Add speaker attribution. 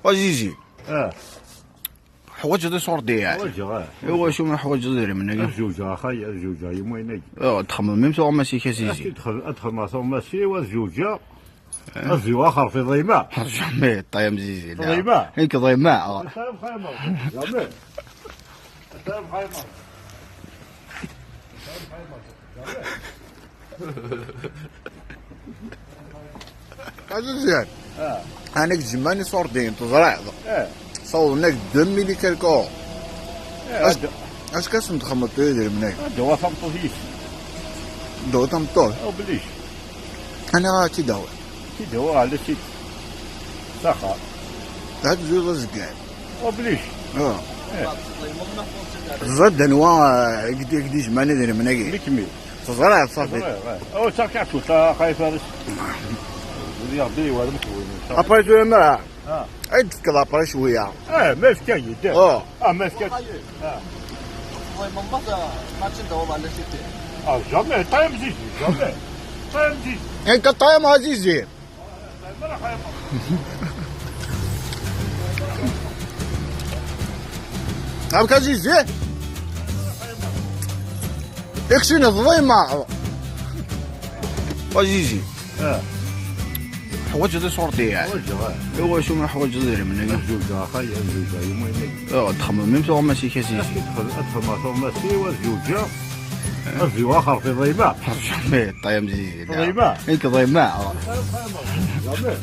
Speaker 1: وجيجي حوايج هذا صور ديال
Speaker 2: حوايج
Speaker 1: ايوا شو من حوايج داير من
Speaker 2: الزوجة اخاي الزوجة يموينك
Speaker 1: تخمم ميم سوا ماشي كاسيجي
Speaker 2: ادخل ما صوم ماشي والزوجة الزوا اخر في ضيماء
Speaker 1: جامي طايم زيزي
Speaker 2: ضيماء
Speaker 1: هيك ضيماء
Speaker 2: سلام خيمة جامي سلام خيمة
Speaker 1: هذا زين انا جماني صور دين تزرع صورناك 2 ملي كالكو اش كاسم تخمط يدير من هيك
Speaker 2: دوا فمطوهيش
Speaker 1: دو تمطوه
Speaker 2: او بليش
Speaker 1: انا راه تيداوي
Speaker 2: دوا على شي ساخا
Speaker 1: هاد زوج زكاع
Speaker 2: او بليش
Speaker 1: زاد انواع قدي جماني داير من هيك
Speaker 2: مكمل
Speaker 1: تزرع صافي
Speaker 2: او تركعتو تا خايف هذا رياضي ولا مكون
Speaker 1: ابري شويه ما عيد كذا ابري شويه
Speaker 2: ما في كاين ما في كاين
Speaker 3: من بعد ما تندور على شيء
Speaker 2: جامي طيب زيزي جامي طيب زيزي
Speaker 1: هيك طايم عزيزي هاك عزيزي يكشين الضيمة وجيجي حوايج هذا صور ديال ايوا شو من حوايج داير من
Speaker 2: الزوجة اخاي الزوجة يموينك
Speaker 1: تخمم ميم سوا ماشي كاسيجي
Speaker 2: ادخل ما صوم ماشي والزوجة الزوا اخر في ضيماء
Speaker 1: جامي طايم زيزي
Speaker 2: ضيماء
Speaker 1: هيك ضيماء
Speaker 2: جامي